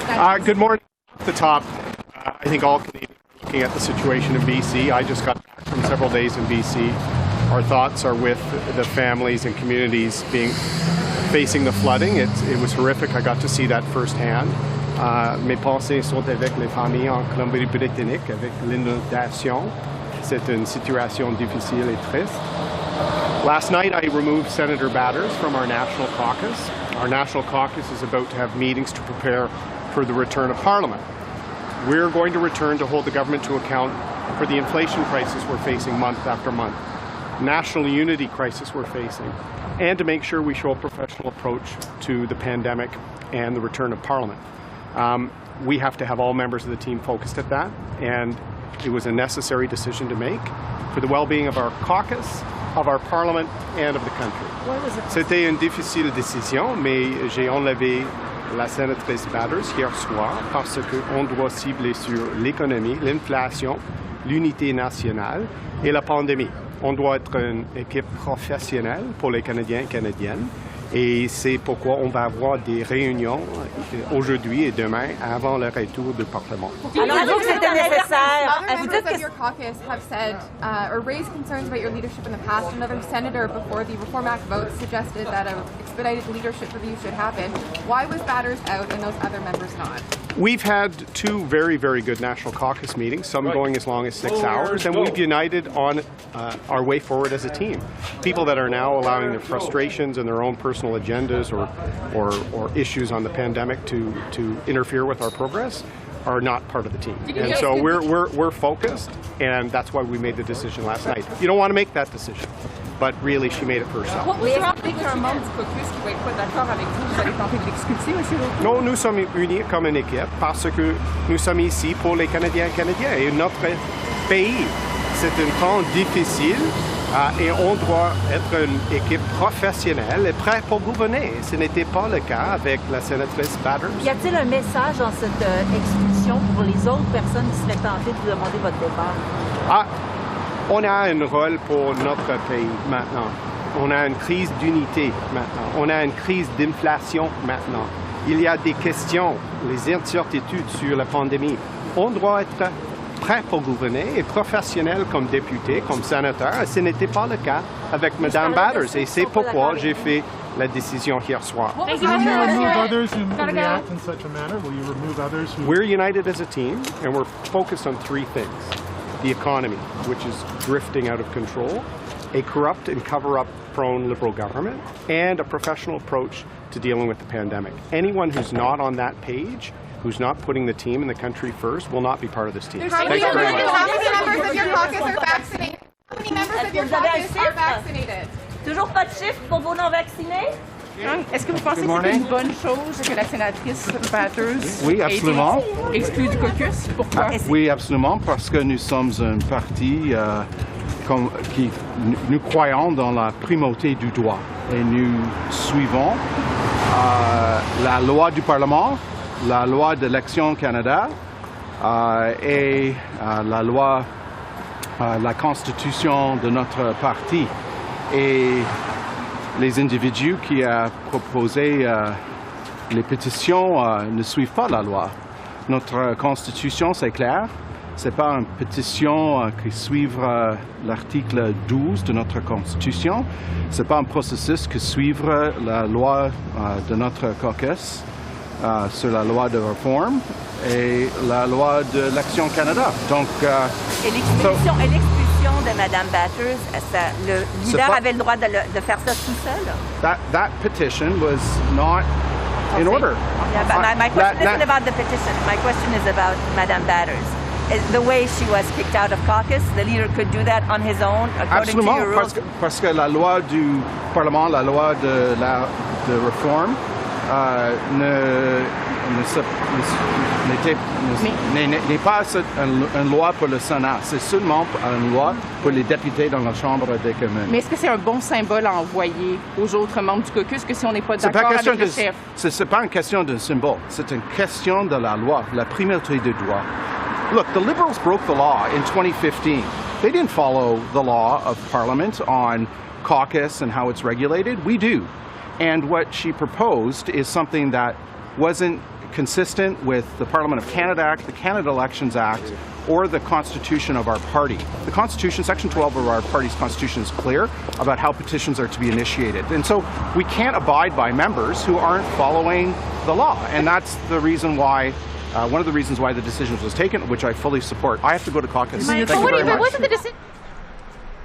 Good morning. At the top, I think all Canadians are looking at the situation in BC. I just got back from several days in BC. Our thoughts are with the families and communities facing the flooding. It was horrific. I got to see that firsthand. Mes pensées sont avec les familles en Colombie-Britannique avec l'inondation. C'est une situation difficile et triste. Last night, I removed Senator Batters from our National Caucus. Our National Caucus is about to have meetings to prepare for the return of Parliament. We're going to return to hold the government to account for the inflation crisis we're facing month after month, national unity crisis we're facing, and to make sure we show a professional approach to the pandemic and the return of Parliament. We have to have all members of the team focused at that, and it was a necessary decision to make for the well-being of our caucus, of our Parliament, and of the country. C'était une difficile décision, mais j'ai enlevé la sénatrice Batters hier soir parce qu'on doit cibler sur l'économie, l'inflation, l'unité nationale et la pandémie. On doit être une équipe professionnelle pour les Canadiens et Canadiennes. Et c'est pourquoi on va avoir des réunions aujourd'hui et demain avant le retour du Parlement. Alors, vous c'était nécessaire. Other members of your caucus have said or raised concerns about your leadership in the past. Another senator before the Reform Act vote suggested that an expedited leadership review should happen. Why was Batters out and those other members not? We've had two very, very good National Caucus meetings, some going as long as 6 hours, and we've united on our way forward as a team. People that are now allowing their frustrations and their own personal agendas or issues on the pandemic to interfere with our progress are not part of the team. And so we're focused, and that's why we made the decision last night. You don't want to make that decision, but really she made it for herself. What was wrong avec un membre du caucus qui va être pas d'accord avec vous? Vous allez tenter de l'expulser, M. O'Toole? Non, nous sommes unis comme une équipe parce que nous sommes ici pour les Canadiens et Canadiens. Et notre pays, c'est un temps difficile et on doit être une équipe professionnelle et prête pour gouverner. Ce n'était pas le cas avec la sénatrice Batters. Y a-t-il un message dans cette expulsion pour les autres personnes qui seraient tentées de demander votre départ? On a un rôle pour notre pays maintenant. On a une crise d'unité maintenant. On a une crise d'inflation maintenant. Il y a des questions, les incertitudes sur la pandémie. On doit être prêt pour gouverner et professionnel comme député, comme sénateur. Ce n'était pas le cas avec Mme Batters et c'est pourquoi j'ai fait la décision hier soir. Will you remove others who react in such a manner? Will you remove others who... We're united as a team and we're focused on three things. The economy, which is drifting out of control, a corrupt and cover-up prone Liberal government, and a professional approach to dealing with the pandemic. Anyone who's not on that page, who's not putting the team and the country first, will not be part of this team. How many members of your caucus are vaccinated? How many members of your caucus are vaccinated? Toujours pas de chiffres pour vos non-vaccinés? Est-ce que vous pensez que c'est une bonne chose que la sénatrice Batters oui, absolument. ait été exclue du caucus? Pourquoi? Oui, absolument, parce que nous sommes un parti qui nous croyons dans la primauté du droit et nous suivons la loi du Parlement, la loi d'Élection Canada et la loi, la constitution de notre parti. Et les individus qui ont proposé les pétitions ne suivent pas la loi. Notre constitution, c'est clair. Ce n'est pas une pétition qui suit l'article 12 de notre constitution. Ce n'est pas un processus qui suit la loi de notre caucus sur la loi de réforme et la loi de l'Action Canada. Donc, et l'expulsion de Mme Batters, le leader avait le droit de faire ça tout seul? That petition was not in order. Yeah, but my question isn't about the petition. My question is about Mme Batters. The way she was kicked out of caucus, the leader could do that on his own, according to your rules? Parce que la loi du Parlement, la loi de réforme, n'est pas une loi pour le Sénat, c'est seulement une loi pour les députés dans la Chambre des communes. Mais est-ce que c'est un bon symbole à envoyer aux autres membres du caucus que si on n'est pas d'accord avec le chef? Ce n'est pas une question de symbole, c'est une question de la loi, la primauté du droit. Look, the Liberals broke the law in 2015. They didn't follow the law of Parliament on caucus and how it's regulated. We do. And what she proposed is something that wasn't consistent with the Parliament of Canada Act, the Canada Elections Act, or the Constitution of our party. The Constitution, Section 12 of our party's Constitution is clear about how petitions are to be initiated. And so we can't abide by members who aren't following the law. And that's the reason why, one of the reasons why the decision was taken, which I fully support. I have to go to caucus. Thank you very much.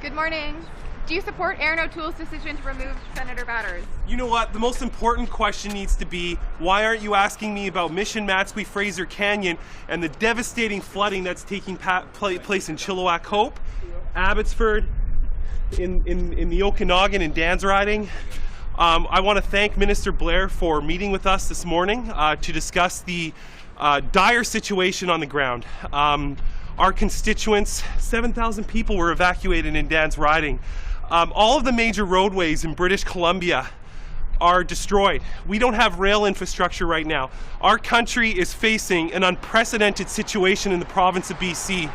Good morning. Do you support Erin O'Toole's decision to remove Senator Batters? You know what? The most important question needs to be, why aren't you asking me about Mission Matsqui Fraser Canyon and the devastating flooding that's taking place in Chilliwack Hope, Abbotsford, in the Okanagan and Dan's Riding? I want to thank Minister Blair for meeting with us this morning to discuss the dire situation on the ground. Our constituents, 7,000 people were evacuated in Dan's Riding. All of the major roadways in British Columbia are destroyed. We don't have rail infrastructure right now. Our country is facing an unprecedented situation in the province of BC,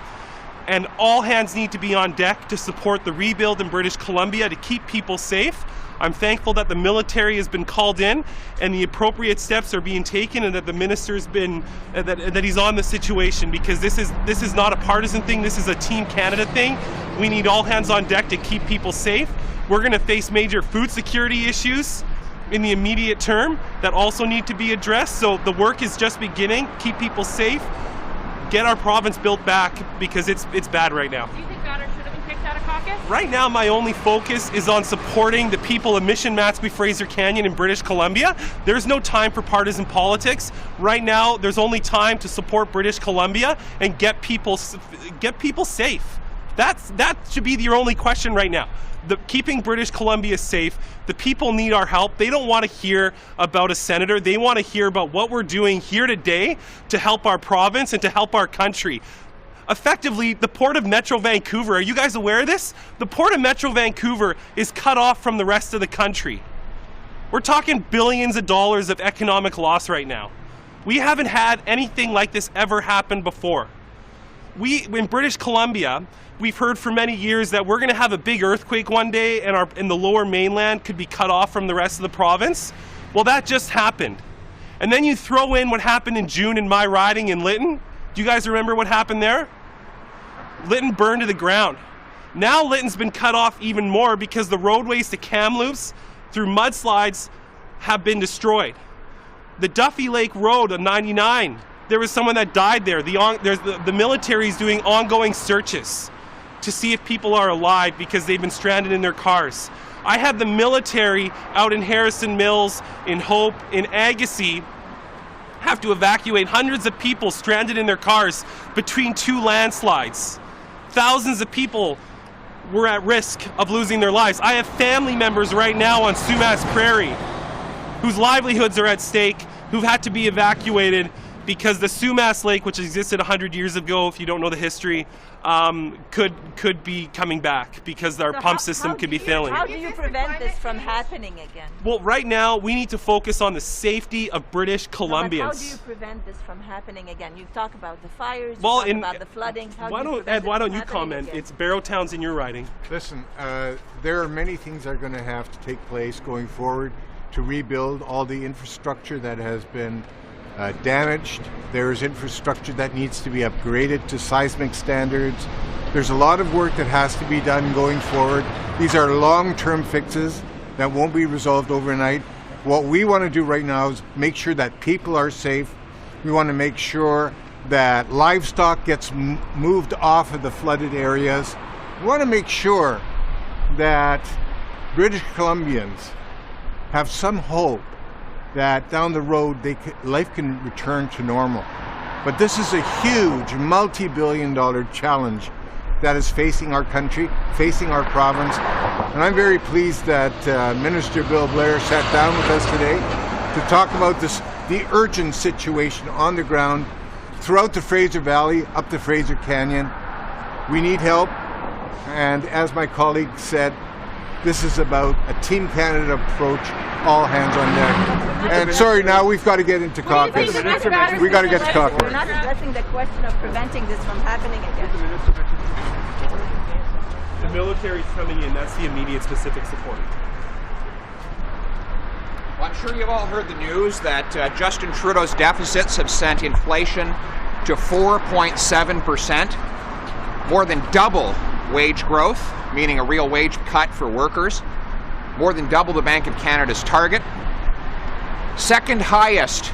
and all hands need to be on deck to support the rebuild in British Columbia to keep people safe. I'm thankful that the military has been called in and the appropriate steps are being taken, and that the minister's been that he's on the situation, because this is not a partisan thing. This is a Team Canada thing. We need all hands on deck to keep people safe. We're going to face major food security issues in the immediate term that also need to be addressed. So the work is just beginning. Keep people safe. Get our province built back, because it's bad right now. Do you think Batters should have been kicked out of caucus? Right now, my only focus is on supporting the people of Mission Matsqui Fraser Canyon in British Columbia. There's no time for partisan politics. Right now, there's only time to support British Columbia and get people safe. That should be your only question right now. Keeping British Columbia safe. The people need our help. They don't want to hear about a senator. They want to hear about what we're doing here today to help our province and to help our country. Effectively, the Port of Metro Vancouver, are you guys aware of this? The Port of Metro Vancouver is cut off from the rest of the country. We're talking billions of dollars of economic loss right now. We haven't had anything like this ever happen before. In British Columbia, we've heard for many years that we're going to have a big earthquake one day and the lower mainland could be cut off from the rest of the province. Well, that just happened. And then you throw in what happened in June in my riding in Lytton. Do you guys remember what happened there? Lytton burned to the ground. Now Lytton's been cut off even more because the roadways to Kamloops through mudslides have been destroyed. The Duffy Lake Road on 99, there was someone that died there. The military is doing ongoing searches to see if people are alive because they've been stranded in their cars. I have the military out in Harrison Mills, in Hope, in Agassiz, have to evacuate hundreds of people stranded in their cars between two landslides. Thousands of people were at risk of losing their lives. I have family members right now on Sumas Prairie whose livelihoods are at stake, who've had to be evacuated because the Sumas Lake, which existed 100 years ago, if you don't know the history, could be coming back because our pump system could be failing. How do you prevent this from happening again? Well, right now, we need to focus on the safety of British Columbians. But how do you prevent this from happening again? You talk about the fires, you well, talk about the flooding. Why don't you comment? Again? It's Barrowtown's in your riding. Listen, there are many things that are going to have to take place going forward to rebuild all the infrastructure that has been damaged. There is infrastructure that needs to be upgraded to seismic standards. There's a lot of work that has to be done going forward. These are long-term fixes that won't be resolved overnight. What we want to do right now is make sure that people are safe. We want to make sure that livestock gets moved off of the flooded areas. We want to make sure that British Columbians have some hope that down the road life can return to normal. But this is a huge multi-billion-dollar challenge that is facing our country, facing our province. And I'm very pleased that Minister Bill Blair sat down with us today to talk about the urgent situation on the ground throughout the Fraser Valley, up the Fraser Canyon. We need help. And as my colleague said, this is about a Team Canada approach, all hands on deck. And sorry, now we've got to get into caucus. We got to get to caucus. We're not addressing the question of preventing this from happening again. The military's coming in. That's the immediate specific support. I'm sure you've all heard the news that Justin Trudeau's deficits have sent inflation to 4.7%, more than double wage growth, meaning a real wage cut for workers, more than double the Bank of Canada's target, second highest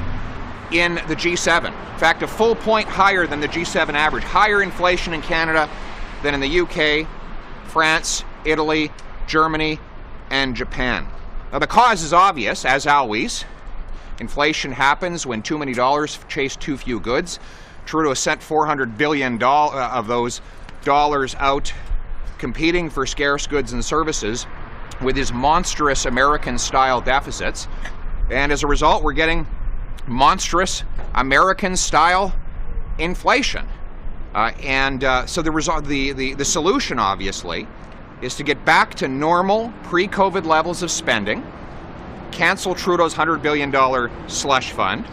in the G7. In fact, a full point higher than the G7 average. Higher inflation in Canada than in the UK, France, Italy, Germany, and Japan. Now, the cause is obvious, as always. Inflation happens when too many dollars chase too few goods. Trudeau sent $400 billion of those dollars out competing for scarce goods and services with his monstrous American-style deficits. And as a result, we're getting monstrous American-style inflation. So the solution, obviously, is to get back to normal pre-COVID levels of spending, cancel Trudeau's $100 billion slush fund,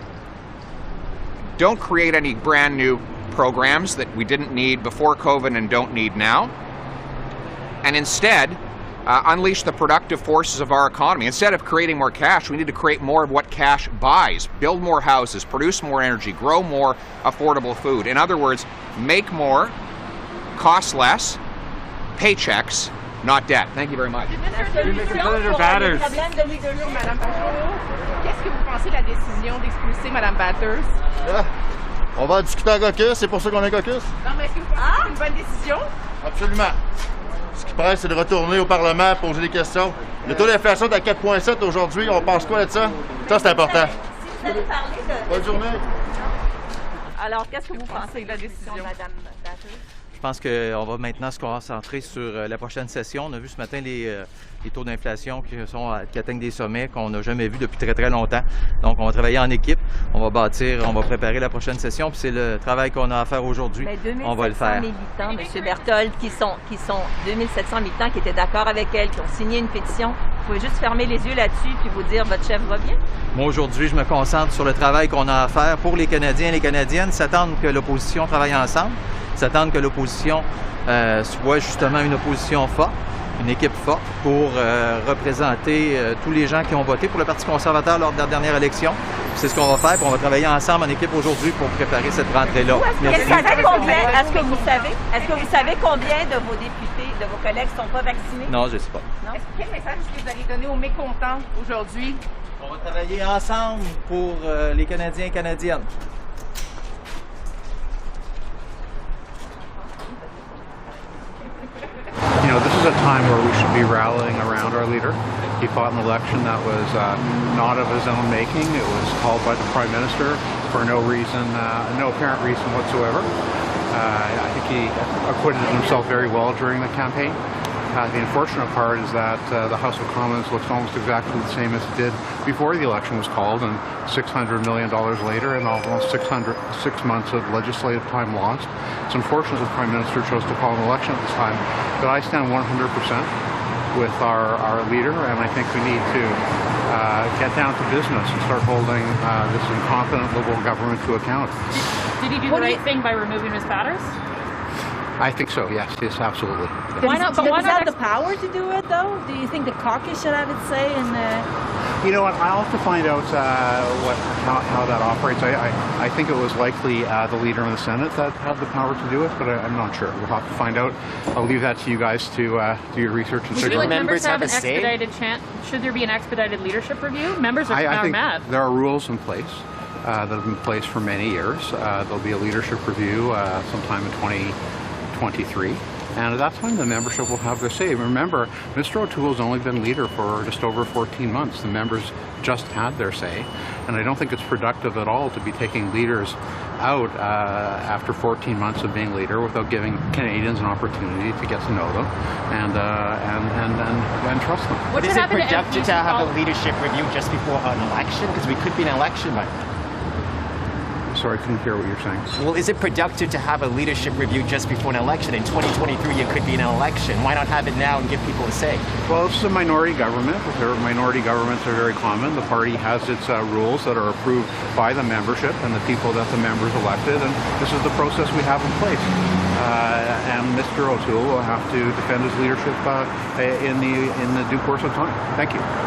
don't create any brand new programs that we didn't need before COVID and don't need now, and instead unleash the productive forces of our economy. Instead of creating more cash, we need to create more of what cash buys, build more houses, produce more energy, grow more affordable food. In other words, make more, cost less, paychecks, not debt. Thank you very much. Senator Batters. Qu'est-ce que vous pensez de la décision d'expulser Mme Batters? On va discuter à Caucus, c'est pour ça qu'on est Caucus? Non, mais est-ce que vous pensez que c'est une bonne décision? Absolument. Ce qui presse, c'est de retourner au Parlement, poser des questions. Le taux d'inflation est à 4,7 aujourd'hui. On pense quoi de ça? Ça, c'est important. Bonne journée. Alors, qu'est-ce que vous pensez de la décision de Mme Batters? Je pense qu'on va maintenant se concentrer sur la prochaine session. On a vu ce matin les taux d'inflation qui atteignent des sommets qu'on n'a jamais vus depuis très, très longtemps. Donc, on va travailler en équipe. On va préparer la prochaine session. Puis c'est le travail qu'on a à faire aujourd'hui. On va le faire. 2700 militants, M. Berthold, qui sont 2700 militants qui étaient d'accord avec elle, qui ont signé une pétition. Vous pouvez juste fermer les yeux là-dessus puis vous dire votre chef va bien? Moi, aujourd'hui, je me concentre sur le travail qu'on a à faire pour les Canadiens et les Canadiennes, s'attendre que l'opposition travaille ensemble, s'attendre que l'opposition soit justement une opposition forte, une équipe forte pour représenter tous les gens qui ont voté pour le Parti conservateur lors de la dernière élection. C'est ce qu'on va faire, puis on va travailler ensemble en équipe aujourd'hui pour préparer cette rentrée-là. Est-ce que vous savez combien de vos députés, de vos collègues ne sont pas vaccinés? Non, je ne sais pas. Quel message est-ce que vous allez donner aux mécontents aujourd'hui? On va travailler ensemble pour les Canadiens et Canadiennes. You know, this is a time where we should be rallying around our leader. He fought an election that was not of his own making. It was called by the Prime Minister for no reason, no apparent reason whatsoever. I think he acquitted himself very well during the campaign. The unfortunate part is that the House of Commons looks almost exactly the same as it did before the election was called, and $600 million later and almost 6 months of legislative time lost. It's unfortunate the Prime Minister chose to call an election at this time, but I stand 100% with our leader, and I think we need to get down to business and start holding this incompetent Liberal government to account. Did he do the right thing by removing Ms. Batters? I think so, yes, absolutely. Yes. Why not? Does he have the power to do it, though? Do you think the caucus should have its say in the... You know what, I'll have to find out how that operates. I think it was likely the leader in the Senate that had the power to do it, but I'm not sure. We'll have to find out. I'll leave that to you guys to do your research and figure out. Members have an expedited chance. Should there be an expedited leadership review? Members are I think mad. There are rules in place that have been in place for many years. There'll be a leadership review sometime in 2023. And at that time, the membership will have their say. Remember, Mr. O'Toole has only been leader for just over 14 months. The members just had their say. And I don't think it's productive at all to be taking leaders out after 14 months of being leader without giving Canadians an opportunity to get to know them and trust them. But is it productive to have a leadership review just before an election? Because we could be in an election by now. Sorry, I couldn't hear what you're saying. Well, is it productive to have a leadership review just before an election? In 2023, it could be an election. Why not have it now and give people a say? Well, this is a minority government. Minority governments are very common. The party has its rules that are approved by the membership and the people that the members elected, and this is the process we have in place. And Mr. O'Toole will have to defend his leadership in the due course of time. Thank you.